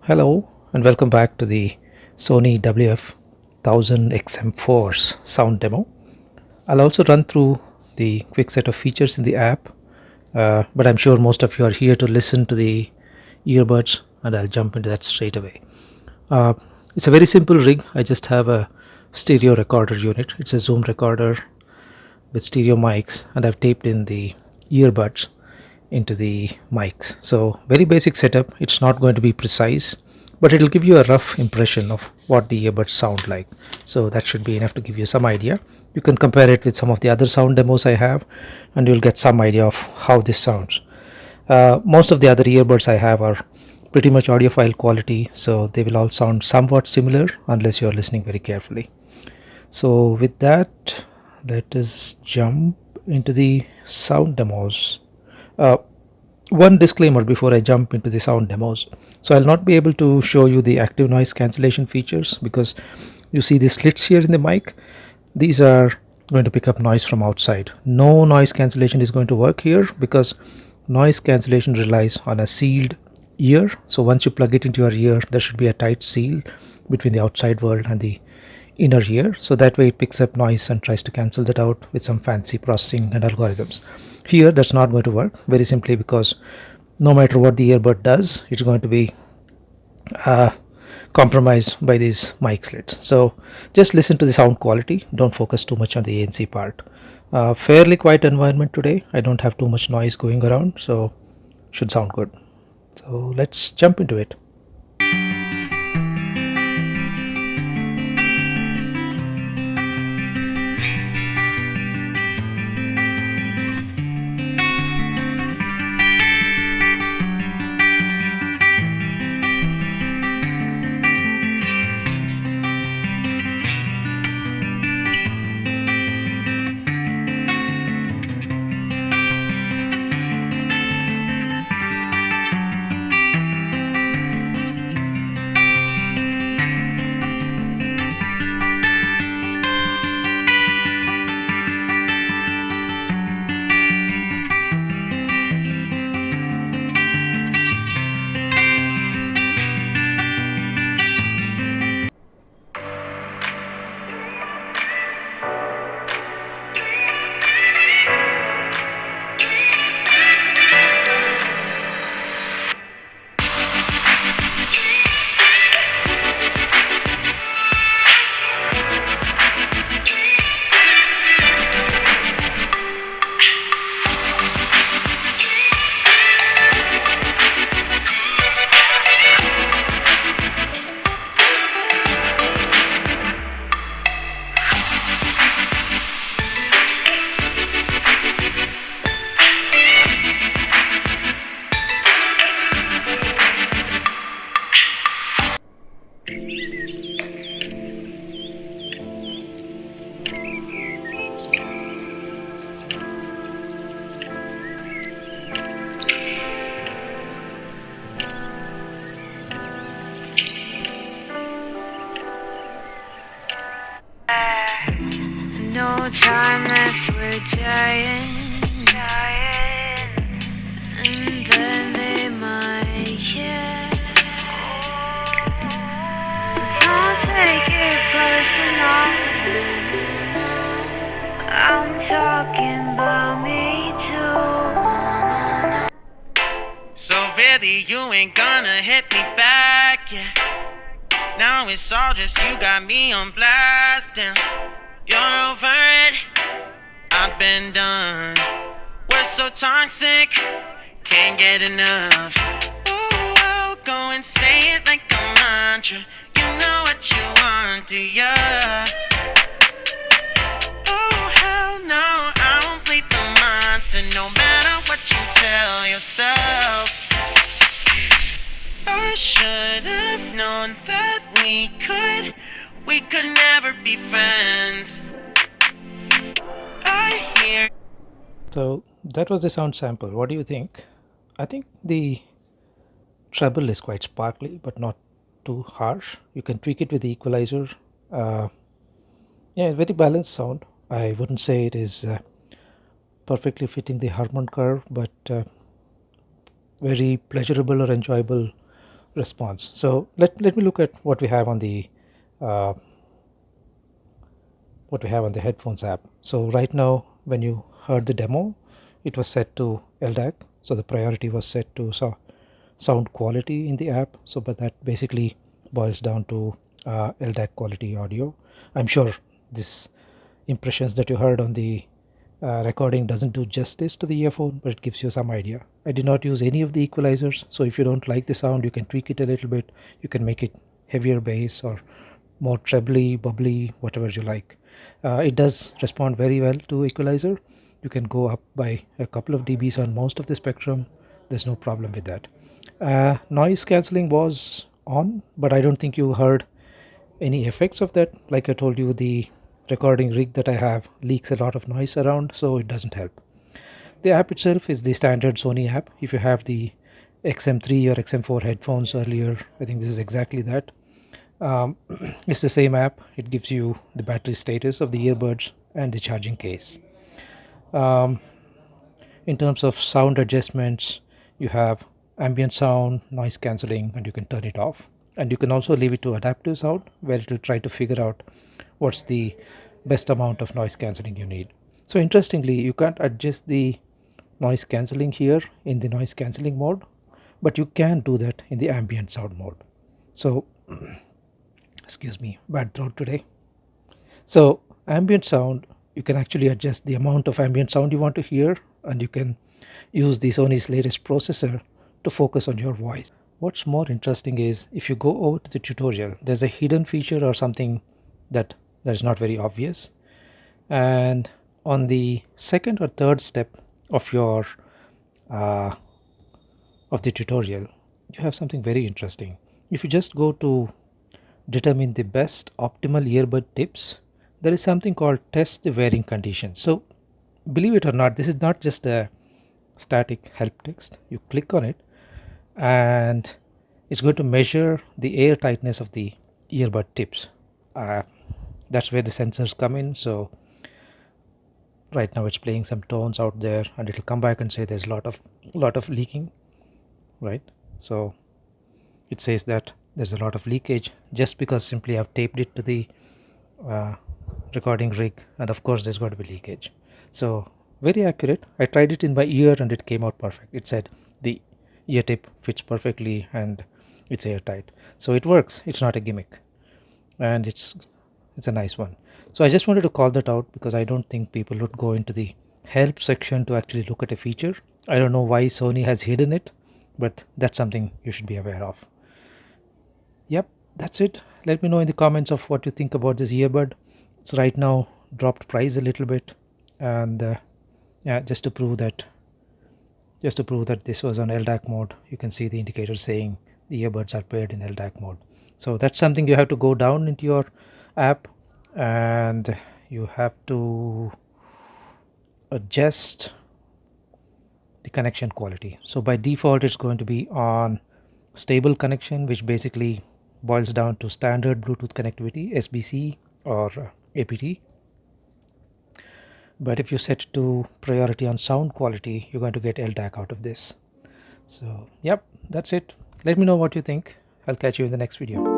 Hello and welcome back to the Sony WF-1000XM4's sound demo. I'll also run through the quick set of features in the app, but I'm sure most of you are here to listen to the earbuds, and I'll jump into that straight away. Uh, it's a very simple rig. I just have a stereo recorder unit. It's a zoom recorder with stereo mics, and I've taped in the earbuds into the mics. So very basic setup. It's not going to be precise, but it'll give you a rough impression of what the earbuds sound like. So that should be enough to give you some idea. You can compare it with some of the other sound demos I have, and you'll get some idea of how this sounds. Most of the other earbuds I have are pretty much audiophile quality, so they will all sound somewhat similar unless you are listening very carefully. So with that, let us jump into the sound demos. uh, One disclaimer before I jump into the sound demos. So I'll not be able to show you the active noise cancellation features because you see the slits here in the mic. These are going to pick up noise from outside. No noise cancellation is going to work here because noise cancellation relies on a sealed ear. So once you plug it into your ear, there should be a tight seal between the outside world and the inner ear, so that way it picks up noise and tries to cancel that out with some fancy processing and algorithms. Here that's not going to work, very simply because no matter what the earbud does, it's going to be uh, compromised by these mic slits. So just listen to the sound quality, don't focus too much on the ANC part. Fairly quiet environment today. I don't have too much noise going around, so should sound good. So let's jump into it. No time left, we're dying, and then they might care. Don't take it personal, I'm talking about me too. So really you ain't gonna hit me back, yeah. Now it's all just you got me on blast, damn. You're over it, I've been done. We're so toxic, can't get enough. Ooh, I'll go and say it like a mantra. You know what you want, do ya? Oh hell no, I won't bleed the monster, no matter what you tell yourself. I should have known that we could never be friends. I hear. So that was the sound sample. What do you think? I think the treble is quite sparkly but not too harsh. You can tweak it with the equalizer. uh, yeah, very balanced sound. I wouldn't say it is perfectly fitting the Harman curve, but very pleasurable or enjoyable response. So let me look at what we have on the uh, headphones app. So right now when you heard the demo, it was set to LDAC, so the priority was set to sound quality in the app. So but that basically boils down to LDAC quality audio. I'm sure this impressions that you heard on the recording doesn't do justice to the earphone, but it gives you some idea. I did not use any of the equalizers, so if you don't like the sound, you can tweak it a little bit. You can make it heavier bass or more trebly, bubbly, whatever you like. It does respond very well to equalizer. You can go up by a couple of dBs on most of the spectrum. There's no problem with that. Noise cancelling was on, but I don't think you heard any effects of that. Like I told you, the recording rig that I have leaks a lot of noise around, so it doesn't help. The app itself is the standard Sony app. If you have the XM3 or XM4 headphones earlier, I think this is exactly that. It's the same app. It gives you the battery status of the earbuds and the charging case. In terms of sound adjustments, you have ambient sound, noise cancelling, and you can turn it off. And you can also leave it to adaptive sound, where it will try to figure out what's the best amount of noise cancelling you need. So interestingly, you can't adjust the noise cancelling here in the noise cancelling mode, but you can do that in the ambient sound mode. So excuse me, bad throat today. So ambient sound, you can actually adjust the amount of ambient sound you want to hear, and you can use the Sony's latest processor to focus on your voice. What's more interesting is if you go over to the tutorial, there's a hidden feature or something that is not very obvious. And on the second or third step of your of the tutorial, you have something very interesting. If you just go to determine the best optimal earbud tips, there is something called test the wearing conditions. So believe it or not, this is not just a static help text. You click on it and it's going to measure the air tightness of the earbud tips. That's where the sensors come in. So right now it's playing some tones out there, and it'll come back and say there's a lot of leaking, right? So it says that there's a lot of leakage just because simply I've taped it to the recording rig, and of course there's going to be leakage. So very accurate. I tried it in my ear and it came out perfect. It said the ear tip fits perfectly and it's airtight. So it works. It's not a gimmick, and it's a nice one. So I just wanted to call that out because I don't think people would go into the help section to actually look at a feature. I don't know why Sony has hidden it, but that's something you should be aware of. Yep, that's it. Let me know in the comments of what you think about this earbud. It's right now dropped price a little bit, and yeah, just to prove that this was on LDAC mode, you can see the indicator saying the earbuds are paired in LDAC mode. So that's something you have to go down into your app and you have to adjust the connection quality. So by default it's going to be on stable connection, which basically boils down to standard Bluetooth connectivity, SBC or APT. But if you set to priority on sound quality, you're going to get LDAC out of this. So yep, that's it. Let me know what you think. I'll catch you in the next video.